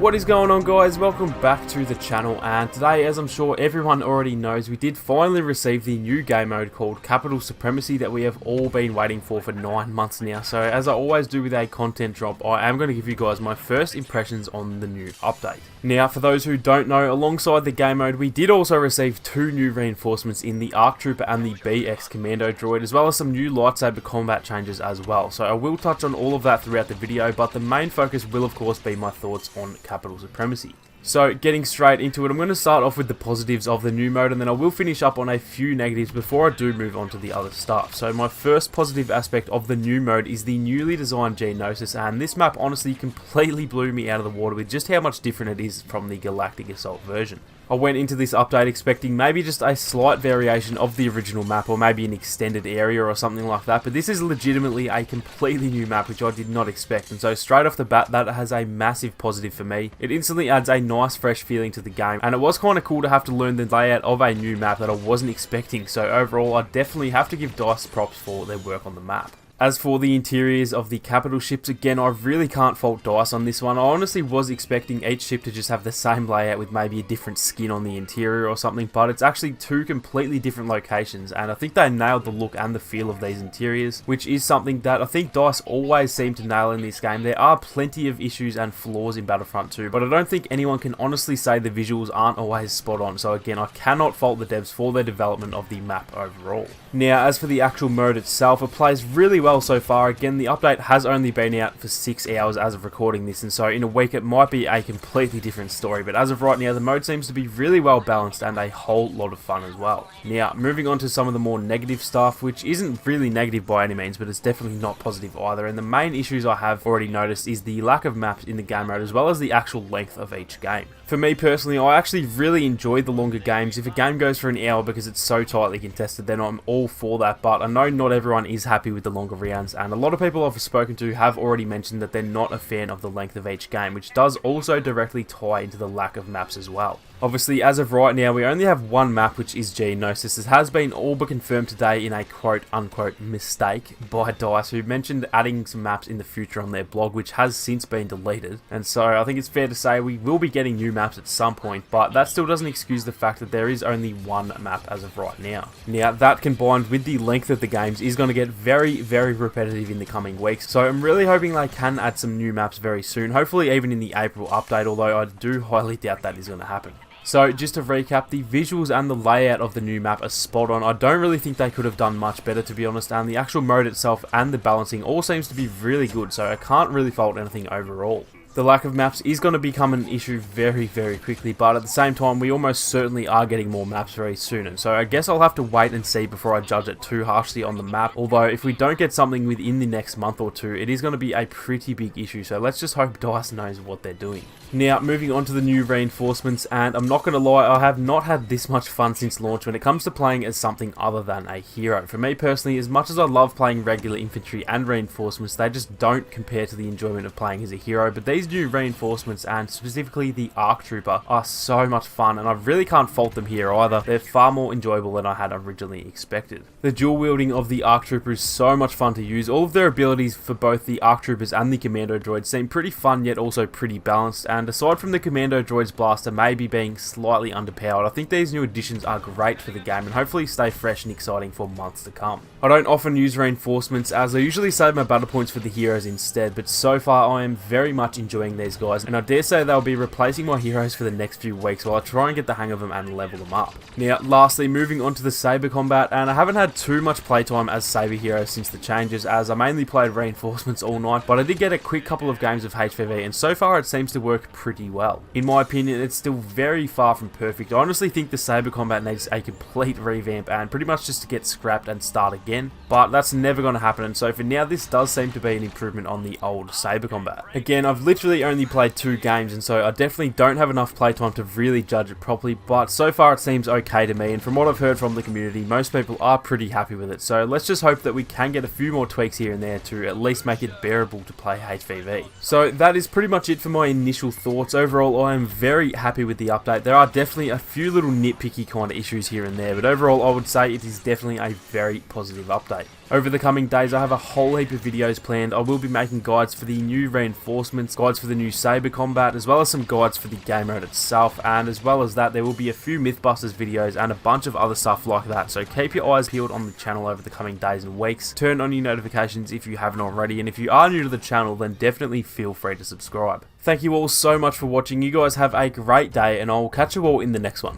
What is going on, guys? Welcome back to the channel, and today, as I'm sure everyone already knows, we did finally receive the new game mode called Capital Supremacy that we have all been waiting for 9 months now. So as I always do with a content drop, I am going to give you guys my first impressions on the new update. Now, for those who don't know, alongside the game mode, we did also receive 2 new reinforcements in the ARC Trooper and the BX Commando Droid, as well as some new lightsaber combat changes as well. So I will touch on all of that throughout the video, but the main focus will of course be my thoughts on Capital Supremacy. So getting straight into it, I'm going to start off with the positives of the new mode, and then I will finish up on a few negatives before I do move on to the other stuff. So my first positive aspect of the new mode is the newly designed Geonosis, and this map honestly completely blew me out of the water with just how much different it is from the Galactic Assault version. I went into this update expecting maybe just a slight variation of the original map, or maybe an extended area or something like that, but this is legitimately a completely new map which I did not expect, and so straight off the bat that has a massive positive for me. It instantly adds a nice fresh feeling to the game, and it was kind of cool to have to learn the layout of a new map that I wasn't expecting, so overall I definitely have to give DICE props for their work on the map. As for the interiors of the capital ships, again, I really can't fault DICE on this one. I honestly was expecting each ship to just have the same layout with maybe a different skin on the interior or something, but it's actually 2 completely different locations, and I think they nailed the look and the feel of these interiors, which is something that I think DICE always seem to nail in this game. There are plenty of issues and flaws in Battlefront 2, but I don't think anyone can honestly say the visuals aren't always spot on, so again, I cannot fault the devs for their development of the map overall. Now, as for the actual mode itself, it plays really well so far. Again, the update has only been out for 6 hours as of recording this, and so in a week it might be a completely different story, but as of right now the mode seems to be really well balanced and a whole lot of fun as well. Now, moving on to some of the more negative stuff, which isn't really negative by any means, but it's definitely not positive either, and the main issues I have already noticed is the lack of maps in the game mode, as well as the actual length of each game. For me personally, I actually really enjoy the longer games. If a game goes for an hour because it's so tightly contested, then I'm all for that, but I know not everyone is happy with the longer rounds, and a lot of people I've spoken to have already mentioned that they're not a fan of the length of each game, which does also directly tie into the lack of maps as well. Obviously, as of right now, we only have one map, which is Geonosis. It has been all but confirmed today in a quote-unquote mistake by DICE, who mentioned adding some maps in the future on their blog, which has since been deleted. And so I think it's fair to say we will be getting new maps at some point, but that still doesn't excuse the fact that there is only one map as of right now. Now, that combined with the length of the games is going to get very, very repetitive in the coming weeks, so I'm really hoping they can add some new maps very soon, hopefully even in the April update, although I do highly doubt that is going to happen. So just to recap, the visuals and the layout of the new map are spot on. I don't really think they could have done much better, to be honest, and the actual mode itself and the balancing all seems to be really good, so I can't really fault anything overall. The lack of maps is going to become an issue very, very quickly, but at the same time, we almost certainly are getting more maps very soon, and so I guess I'll have to wait and see before I judge it too harshly on the map, although if we don't get something within the next month or two, it is going to be a pretty big issue, so let's just hope DICE knows what they're doing. Now, moving on to the new reinforcements, and I'm not going to lie, I have not had this much fun since launch when it comes to playing as something other than a hero. For me personally, as much as I love playing regular infantry and reinforcements, they just don't compare to the enjoyment of playing as a hero, but these new reinforcements, and specifically the ARC Trooper, are so much fun, and I really can't fault them here either. They're far more enjoyable than I had originally expected. The dual wielding of the ARC Trooper is so much fun to use. All of their abilities for both the ARC Troopers and the Commando Droids seem pretty fun, yet also pretty balanced, and aside from the Commando Droid's blaster maybe being slightly underpowered, I think these new additions are great for the game and hopefully stay fresh and exciting for months to come. I don't often use reinforcements, as I usually save my battle points for the heroes instead, but so far I am very much enjoying these guys, and I dare say they'll be replacing my heroes for the next few weeks while I try and get the hang of them and level them up. Now, lastly, moving on to the Saber combat, and I haven't had too much playtime as Saber hero since the changes, as I mainly played reinforcements all night, but I did get a quick couple of games of HVV, and so far it seems to work pretty well. In my opinion, it's still very far from perfect. I honestly think the Saber combat needs a complete revamp and pretty much just to get scrapped and start again, but that's never going to happen, and so for now this does seem to be an improvement on the old Saber combat. Again, I've literally only played 2 games, and so I definitely don't have enough playtime to really judge it properly, but so far it seems okay to me, and from what I've heard from the community, most people are pretty happy with it, so let's just hope that we can get a few more tweaks here and there to at least make it bearable to play HVV. So that is pretty much it for my initial thoughts. Overall, I am very happy with the update. There are definitely a few little nitpicky kind of issues here and there, but overall I would say it is definitely a very positive update. Over the coming days, I have a whole heap of videos planned. I will be making guides for the new reinforcements, guides for the new Saber combat, as well as some guides for the game mode itself, and as well as that, there will be a few Mythbusters videos and a bunch of other stuff like that. So keep your eyes peeled on the channel over the coming days and weeks. Turn on your notifications if you haven't already, and if you are new to the channel, then definitely feel free to subscribe. Thank you all so much for watching. You guys have a great day, and I'll catch you all in the next one.